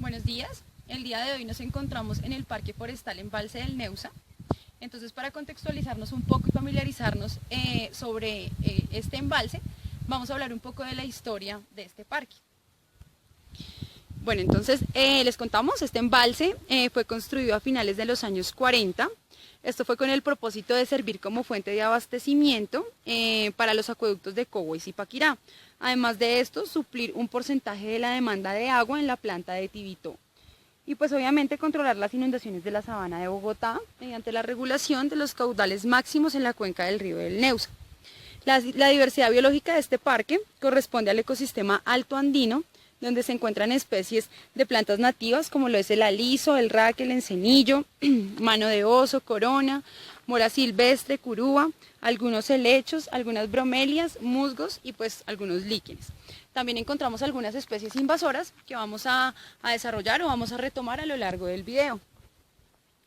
Buenos días, el día de hoy nos encontramos en el Parque Forestal Embalse del Neusa. Entonces, para contextualizarnos un poco y familiarizarnos sobre este embalse, vamos a hablar un poco de la historia de este parque. Bueno, entonces les contamos, este embalse fue construido a finales de los años 40. Esto fue con el propósito de servir como fuente de abastecimiento para los acueductos de Cobo y Zipaquirá. Además de esto, suplir un porcentaje de la demanda de agua en la planta de Tibito. Y pues obviamente controlar las inundaciones de la sabana de Bogotá mediante la regulación de los caudales máximos en la cuenca del río del Neusa. La diversidad biológica de este parque corresponde al ecosistema alto andino, donde se encuentran especies de plantas nativas como lo es el aliso, el raque, el encenillo, mano de oso, corona, mora silvestre, curúa, algunos helechos, algunas bromelias, musgos y pues algunos líquenes. También encontramos algunas especies invasoras que vamos a desarrollar o vamos a retomar a lo largo del video.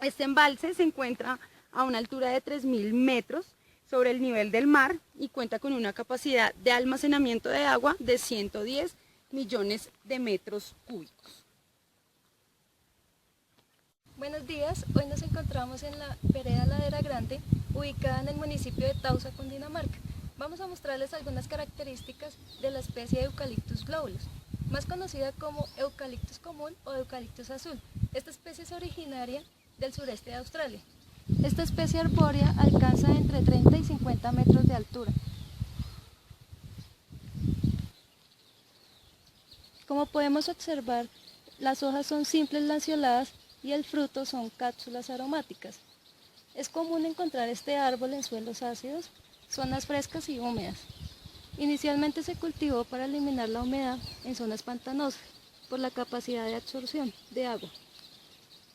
Este embalse se encuentra a una altura de 3.000 metros sobre el nivel del mar y cuenta con una capacidad de almacenamiento de agua de 110 millones de metros cúbicos. Buenos días, hoy nos encontramos en la vereda Ladera Grande, ubicada en el municipio de Tausa, Cundinamarca. Vamos a mostrarles algunas características de la especie de Eucalyptus globulus, más conocida como Eucalyptus común o Eucalyptus azul. Esta especie es originaria del sureste de Australia. Esta especie arbórea alcanza entre 30 y 50 metros de altura. Como podemos observar, las hojas son simples lanceoladas y el fruto son cápsulas aromáticas. Es común encontrar este árbol en suelos ácidos, zonas frescas y húmedas. Inicialmente se cultivó para eliminar la humedad en zonas pantanosas por la capacidad de absorción de agua.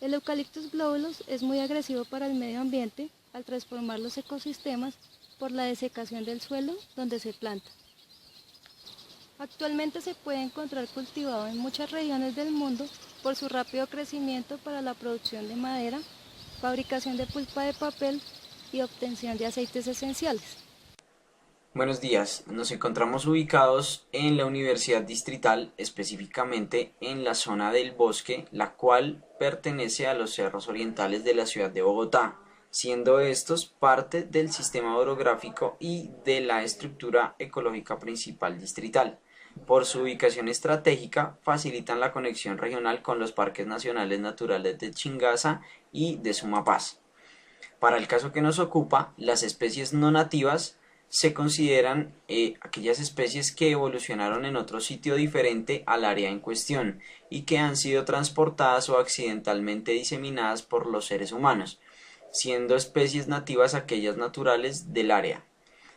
El Eucalyptus globulus es muy agresivo para el medio ambiente al transformar los ecosistemas por la desecación del suelo donde se planta. Actualmente se puede encontrar cultivado en muchas regiones del mundo por su rápido crecimiento para la producción de madera, fabricación de pulpa de papel y obtención de aceites esenciales. Buenos días, nos encontramos ubicados en la Universidad Distrital, específicamente en la zona del Bosque, la cual pertenece a los cerros orientales de la ciudad de Bogotá, siendo estos parte del sistema orográfico y de la estructura ecológica principal distrital. Por su ubicación estratégica, facilitan la conexión regional con los parques nacionales naturales de Chingaza y de Sumapaz. Para el caso que nos ocupa, las especies no nativas se consideran aquellas especies que evolucionaron en otro sitio diferente al área en cuestión y que han sido transportadas o accidentalmente diseminadas por los seres humanos, siendo especies nativas aquellas naturales del área.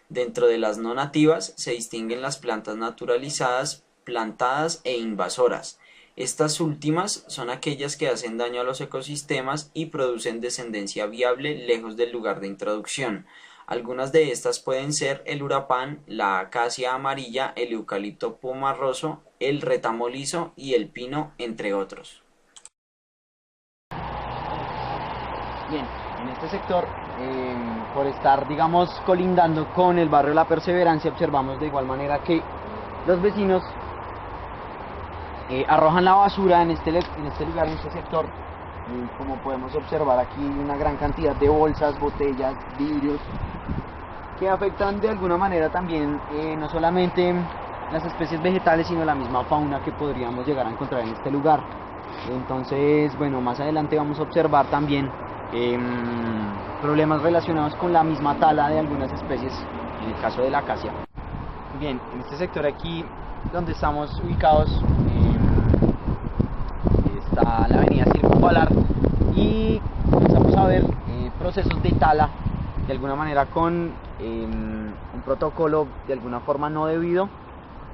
Dentro de las no nativas se distinguen las plantas naturalizadas, plantadas e invasoras. Estas últimas son aquellas que hacen daño a los ecosistemas y producen descendencia viable lejos del lugar de introducción. Algunas de estas pueden ser el urapán, la acacia amarilla, el eucalipto pomarroso, el retamo liso y el pino, entre otros. Bien, en este sector, por estar, digamos, colindando con el barrio La Perseverancia, observamos de igual manera que los vecinos arrojan la basura en este lugar, en este sector. Como podemos observar aquí, una gran cantidad de bolsas, botellas, vidrios, que afectan de alguna manera también no solamente las especies vegetales, sino la misma fauna que podríamos llegar a encontrar en este lugar. Entonces, bueno, más adelante vamos a observar también problemas relacionados con la misma tala de algunas especies, en el caso de la acacia. Bien, en este sector aquí donde estamos ubicados está la avenida Circunvalar y comenzamos a ver procesos de tala de alguna manera con un protocolo de alguna forma no debido,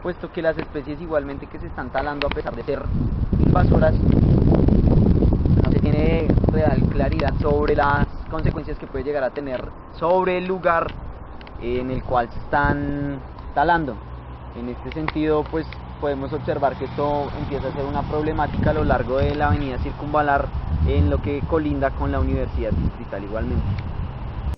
puesto que las especies igualmente que se están talando, a pesar de ser invasoras, no se tiene real claridad sobre las consecuencias que puede llegar a tener sobre el lugar en el cual se están talando. En este sentido, pues podemos observar que esto empieza a ser una problemática a lo largo de la avenida Circunvalar, en lo que colinda con la Universidad Distrital igualmente.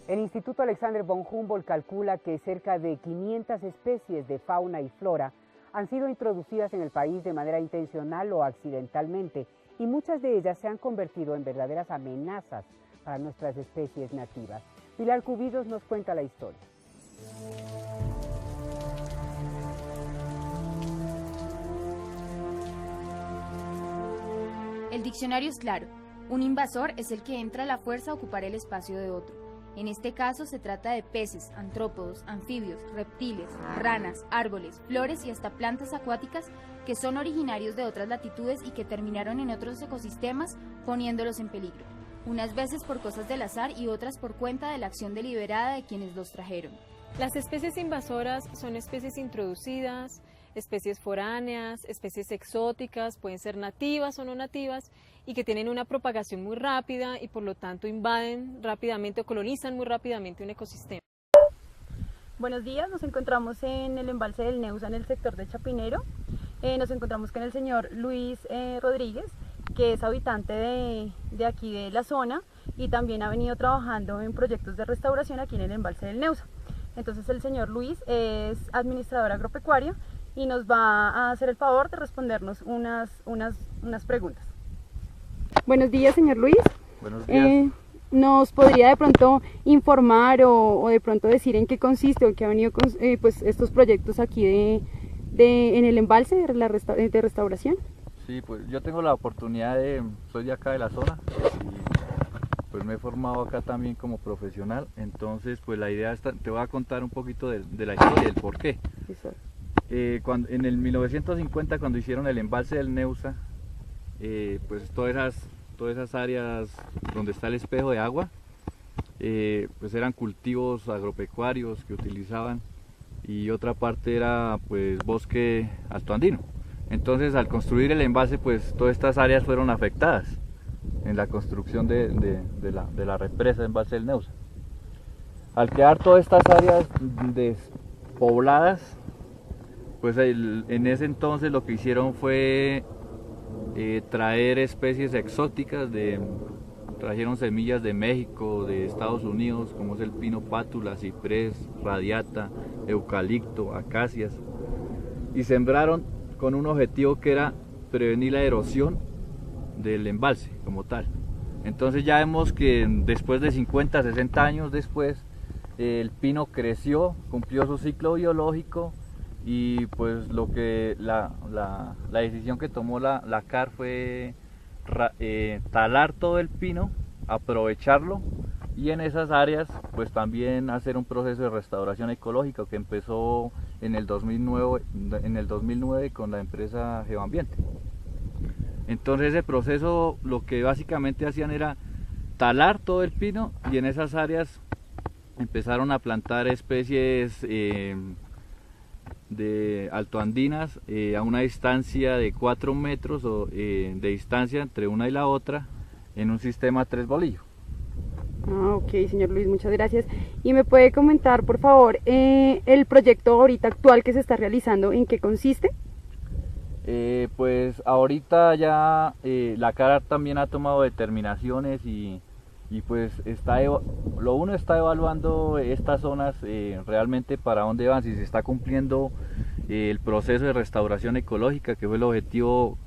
El Instituto Alexander von Humboldt calcula que cerca de 500 especies de fauna y flora han sido introducidas en el país de manera intencional o accidentalmente y muchas de ellas se han convertido en verdaderas amenazas para nuestras especies nativas. Pilar Cubidos nos cuenta la historia. El diccionario es claro. Un invasor es el que entra a la fuerza a ocupar el espacio de otro. En este caso se trata de peces, antrópodos, anfibios, reptiles, ranas, árboles, flores y hasta plantas acuáticas que son originarios de otras latitudes y que terminaron en otros ecosistemas poniéndolos en peligro, unas veces por cosas del azar y otras por cuenta de la acción deliberada de quienes los trajeron. Las especies invasoras son especies introducidas, especies foráneas, especies exóticas, pueden ser nativas o no nativas, y que tienen una propagación muy rápida y por lo tanto invaden rápidamente o colonizan muy rápidamente un ecosistema. Buenos días, nos encontramos en el embalse del Neusa en el sector de Chapinero. Nos encontramos con el señor Luis Rodríguez, que es habitante de aquí de la zona y también ha venido trabajando en proyectos de restauración aquí en el embalse del Neusa. Entonces el señor Luis es administrador agropecuario y nos va a hacer el favor de respondernos unas preguntas. Buenos días, señor Luis. Buenos días. ¿Nos podría de pronto informar o de pronto decir en qué consiste o en qué han venido pues estos proyectos aquí en el embalse de restauración? Sí, pues yo tengo la oportunidad soy de acá de la zona y pues me he formado acá también como profesional, entonces pues la idea te voy a contar un poquito de la historia, del por qué. En el 1950, cuando hicieron el embalse del Neusa, pues todas esas áreas donde está el espejo de agua, pues eran cultivos agropecuarios que utilizaban, y otra parte era pues bosque altoandino. Entonces al construir el embalse, pues todas estas áreas fueron afectadas en la construcción de la represa de embalse del Neusa. Al quedar todas estas áreas despobladas, pues en ese entonces lo que hicieron fue traer especies exóticas, trajeron semillas de México, de Estados Unidos, como es el pino pátula, ciprés, radiata, eucalipto, acacias, y sembraron con un objetivo que era prevenir la erosión del embalse como tal. Entonces ya vemos que después de 50, 60 años después, el pino creció, cumplió su ciclo biológico, y pues la decisión que tomó la CAR fue talar todo el pino, aprovecharlo, y en esas áreas pues también hacer un proceso de restauración ecológica que empezó en el 2009 con la empresa Geoambiente. Entonces ese proceso lo que básicamente hacían era talar todo el pino, y en esas áreas empezaron a plantar especies de altoandinas a una distancia de 4 metros de distancia entre una y la otra, en un sistema 3 bolillos. Ok, señor Luis, muchas gracias. ¿Y me puede comentar, por favor, el proyecto ahorita actual que se está realizando, en qué consiste? Pues ahorita ya la CAR también ha tomado determinaciones y pues está evaluando estas zonas realmente para dónde van, si se está cumpliendo el proceso de restauración ecológica, que fue el objetivo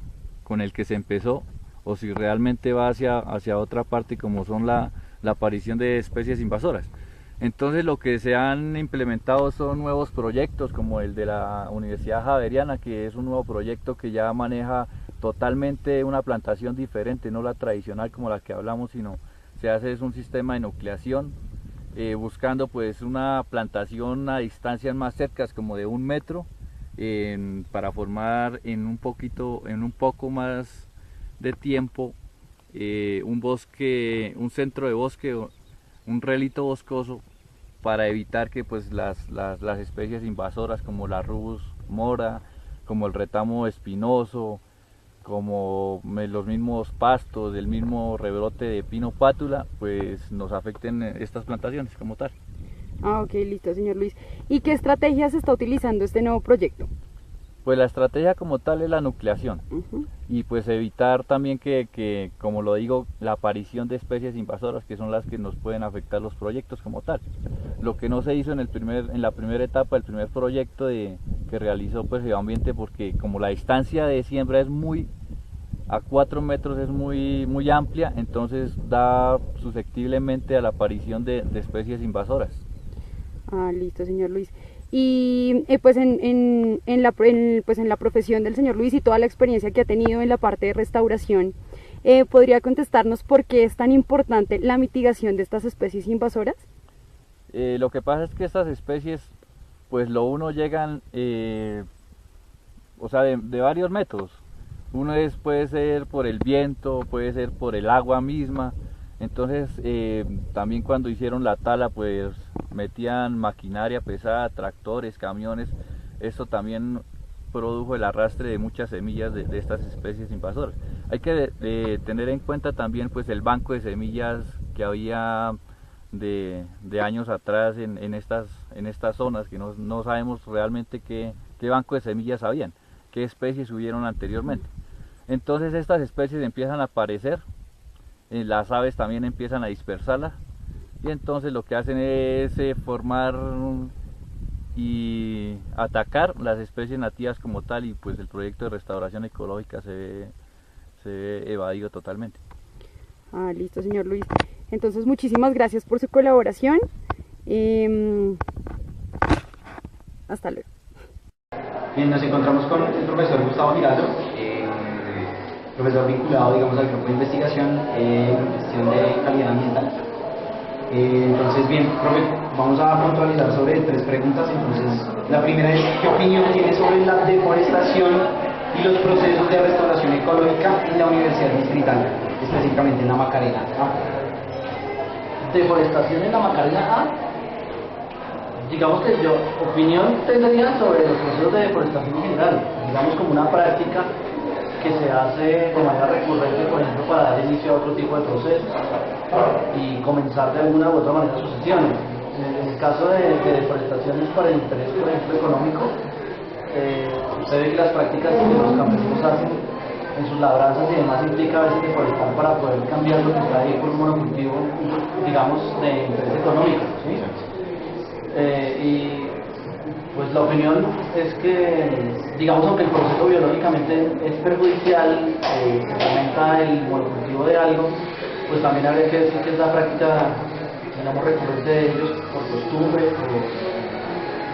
con el que se empezó, o si realmente va hacia otra parte, como son la aparición de especies invasoras. Entonces lo que se han implementado son nuevos proyectos, como el de la Universidad Javeriana, que es un nuevo proyecto que ya maneja totalmente una plantación diferente, no la tradicional como la que hablamos, sino se hace un sistema de nucleación, buscando pues una plantación a distancias más cercas, como de 1 metro, para formar en un poco más de tiempo un bosque, un centro de bosque, un relito boscoso, para evitar que pues las especies invasoras como la rubus mora, como el retamo espinoso, como los mismos pastos, el mismo rebrote de pino pátula, pues nos afecten estas plantaciones como tal. Ok, listo, señor Luis. ¿Y qué estrategia se está utilizando este nuevo proyecto? Pues la estrategia como tal es la nucleación, y pues evitar también que, como lo digo, la aparición de especies invasoras, que son las que nos pueden afectar los proyectos como tal. Lo que no se hizo en la primera etapa, el primer proyecto que realizó pues Geoambiente, porque como la distancia de siembra es muy a 4 metros es muy amplia, entonces da susceptiblemente a la aparición de especies invasoras. Listo, señor Luis. Y pues en la profesión del señor Luis y toda la experiencia que ha tenido en la parte de restauración, ¿podría contestarnos por qué es tan importante la mitigación de estas especies invasoras? Lo que pasa es que estas especies, pues llegan, o sea, de varios métodos. Uno puede ser por el viento, puede ser por el agua misma. Entonces también cuando hicieron la tala, pues metían maquinaria pesada, tractores, camiones. Esto también produjo el arrastre de muchas semillas de estas especies invasoras. Hay que tener en cuenta también pues el banco de semillas que había de años atrás en estas zonas, que no sabemos realmente qué banco de semillas habían, qué especies hubieron anteriormente. Entonces estas especies empiezan a aparecer, las aves también empiezan a dispersarlas, y entonces lo que hacen es formar y atacar las especies nativas como tal, y pues el proyecto de restauración ecológica se ve evadido totalmente. Listo, señor Luis. Entonces muchísimas gracias por su colaboración. Hasta luego. Bien, nos encontramos con el profesor Gustavo Giraldo, profesor vinculado, digamos, al grupo de investigación en gestión de calidad ambiental. Entonces, bien, profe, vamos a puntualizar sobre 3 preguntas. Entonces, la primera es, ¿qué opinión tiene sobre la deforestación y los procesos de restauración ecológica en la Universidad Distrital, específicamente en la Macarena A? Deforestación en la Macarena A. Digamos que yo, opinión tendría sobre los procesos de deforestación en general, digamos como una práctica que se hace de manera recurrente, por ejemplo, para dar inicio a otro tipo de procesos y comenzar de alguna u otra manera sucesiones. En el caso de deforestaciones para el interés, por ejemplo, económico, usted ve que las prácticas que los campesinos hacen en sus labranzas y demás implica a veces deforestar para poder cambiar lo que está ahí por un monocultivo, digamos, de interés económico, ¿sí? Y pues la opinión es que, digamos, aunque el proceso biológicamente es perjudicial, se fomenta el monocultivo de algo, pues también habría que decir que es la práctica, digamos, recurrente de ellos por costumbre, por,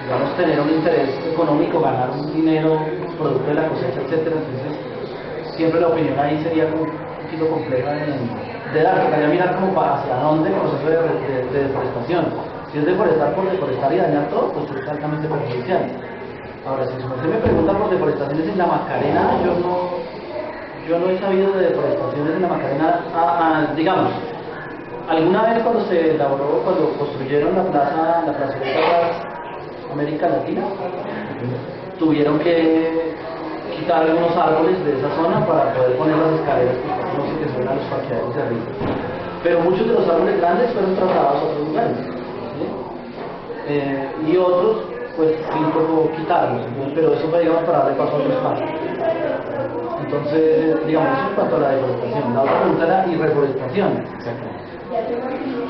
digamos, tener un interés económico, ganar un dinero producto de la cosecha, etcétera. Entonces, siempre la opinión ahí sería como un poquito compleja de dar, tocaría mirar como hacia dónde el proceso de deforestación. Si es deforestar por deforestar y dañar todo, pues es altamente perjudicial. Ahora, si usted me pregunta por deforestaciones en la Macarena, yo no he sabido de deforestaciones en la Macarena, digamos, alguna vez cuando se elaboró, cuando construyeron la plazoleta América Latina, tuvieron que quitar algunos árboles de esa zona para poder poner las escaleras que no se que son a los parqueaderos de arriba. Pero muchos de los árboles grandes fueron trasladados a otros lugares. Y otros, pues sí tocó quitarlos, pero eso fue, digamos, para darle paso a otro espacio. Entonces, digamos, eso en cuanto a la deforestación. La otra pregunta era y reforestación.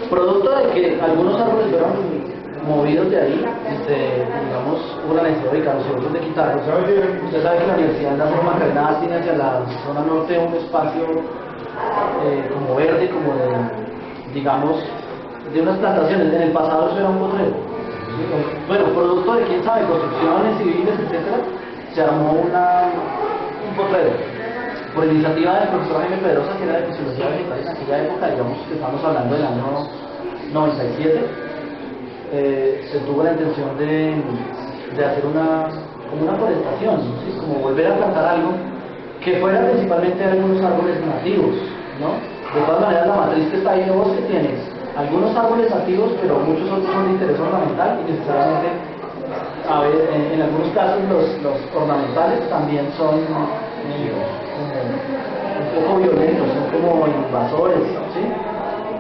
Producto de que algunos árboles fueron movidos de ahí, digamos, hubo la necesidad de ubicarlos y otros de quitarlos. Usted sabe que la Universidad de la Forma Macarena tiene hacia la zona norte un espacio como verde, como de, digamos, de unas plantaciones. En el pasado eso era un potrero. Bueno, producto de quién sabe, construcciones civiles, etcétera, se armó un potrero. Por iniciativa del profesor Jaime Pedrosa, que era de Fisiología Vegetal en aquella época, digamos que estamos hablando del año 97, se tuvo la intención de hacer como una forestación, ¿sí? Como volver a plantar algo que fuera principalmente algunos árboles nativos, ¿no? De todas maneras, la matriz que está ahí de bosque tiene algunos árboles nativos, pero muchos otros son de interés ornamental y necesariamente, en algunos casos los ornamentales también son un poco violentos, son como invasores, ¿sí?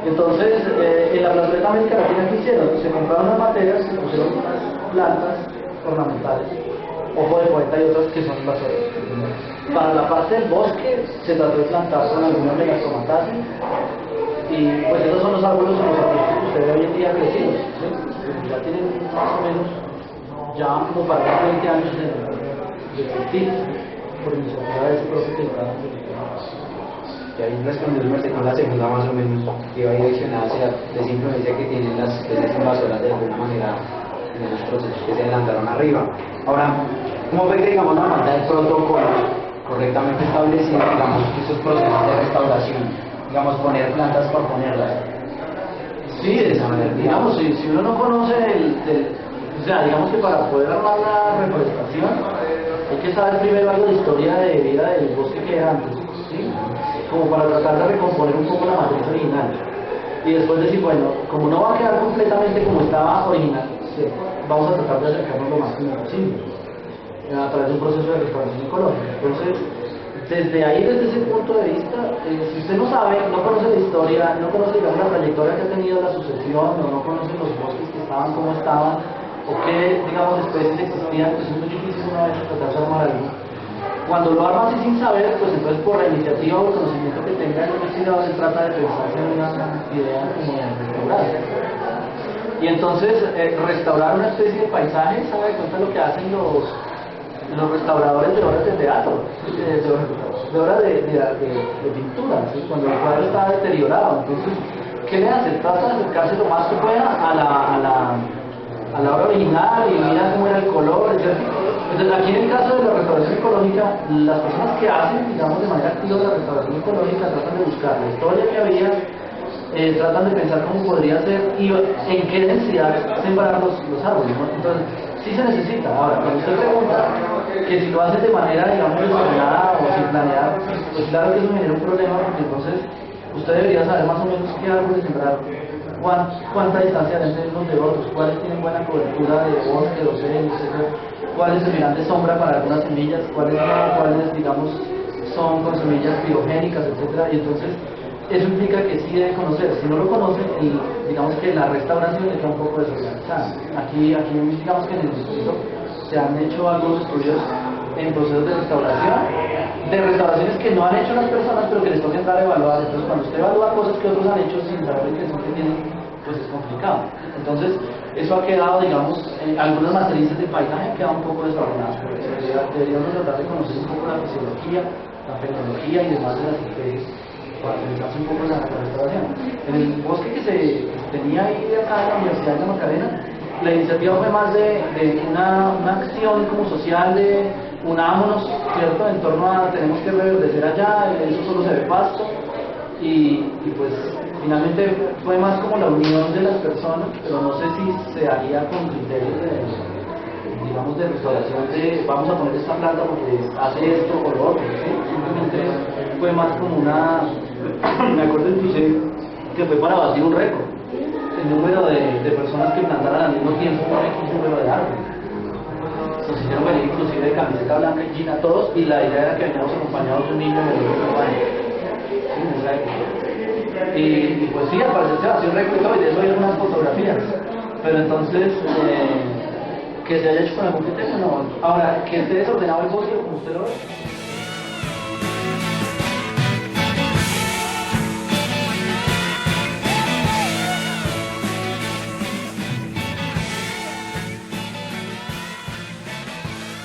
Entonces, en la plazoleta América Latina, ¿qué hicieron? Se compraron unas materias, se pusieron unas plantas ornamentales, ojo de poeta y otras que son invasores. Para la parte del bosque se trató de plantar con algunas megastomataceae, y pues esos son los árboles o los arbustos que usted ve hoy en día crecidos, ¿sí? Ya tienen más o menos, ya como para unos 20 años de cultivo, por iniciativa de ese propio que Y ahí respondió el merced con la segunda más o menos, que iba direccionada hacia la influencia que tienen las especies invasoras de alguna manera en los procesos que se adelantaron arriba. Ahora, ¿cómo fue que, digamos, la falta del protocolo correctamente establecido, digamos, esos procesos de restauración, digamos, poner plantas por ponerlas? Sí, de esa manera, digamos, si uno no conoce o sea, digamos que para poder armar la reforestación hay que saber primero algo de historia de vida del bosque que era antes, ¿sí? Como para tratar de recomponer un poco la matriz original. Y después decir, bueno, como no va a quedar completamente como estaba original, ¿sí?, vamos a tratar de acercarnos lo máximo posible a través de un proceso de restauración ecológica. Entonces, desde ahí, desde ese punto de vista, si usted no sabe, no conoce la historia, no conoce, digamos, la trayectoria que ha tenido la sucesión, o no conoce los bosques que estaban, cómo estaban, o qué, digamos, especies existían, pues es muy difícil una vez tratar de armar algo. Cuando lo arma así sin saber, pues entonces por la iniciativa o el conocimiento que tenga el investigador se trata de pensarse en una idea como de restaurar. Y entonces, restaurar una especie de paisaje, ¿sabe de cuenta lo que hacen los restauradores de obras de teatro, de obras de pintura, ¿sí?, cuando el cuadro está deteriorado? Entonces, ¿qué le hace? Trata de acercarse lo más que pueda a la obra original y mira cómo era el color, etc. Entonces, aquí en el caso de la restauración ecológica, las personas que hacen, digamos, de manera activa la restauración ecológica tratan de buscar la historia que había, tratan de pensar cómo podría ser y en qué densidad sembrar los árboles, ¿no? Entonces, sí se necesita. Ahora, cuando usted pregunta que si lo hace de manera, digamos, desordenada o sin planear, pues claro que eso genera un problema, porque entonces usted debería saber más o menos qué árboles sembrar, cuánta distancia deben unos de otros, cuáles tienen buena cobertura de bosque, de ocelos, etc., cuáles servirán de sombra para algunas semillas, cuáles no, cuáles, digamos, son con semillas biogénicas, etc. Y entonces eso implica que sí debe conocer. Si no lo conoce, digamos que la restauración está un poco desorganizada. Aquí digamos que en el distrito se han hecho algunos estudios en procesos de restauraciones que no han hecho las personas, pero que les toca entrar a evaluar. Entonces, cuando usted evalúa cosas que otros han hecho sin saber la intención que tienen, pues es complicado. Entonces, eso ha quedado, digamos, algunas matrices de paisaje han quedado un poco desordenadas. Deberíamos tratar de conocer un poco la fisiología, la fenomenología y demás de las especies, para pensarse un poco en la restauración. En el bosque que se tenía ahí de acá en la Universidad de la Macarena, la iniciativa fue más de una acción como social de unámonos, ¿cierto?, en torno a tenemos que reverdecer allá, eso solo se ve pasto, y pues finalmente fue más como la unión de las personas, pero no sé si se haría con criterios digamos, de restauración de vamos a poner esta planta porque hace esto o lo otro, ¿sí? Simplemente fue más como me acuerdo inclusive que fue para batir un récord, el número de personas que plantaran al mismo tiempo un X número de árboles. Nos hicieron venir inclusive de camiseta blanca y china todos, y la idea era que veníamos acompañados de un niño de 2 años. ¿Sí? En esa época. Y pues sí, al parecer se vació un récord y todo, y de eso hay algunas fotografías. Pero entonces, que se haya hecho con algún criterio, no. Ahora, que esté desordenado el bosque, como usted lo ve,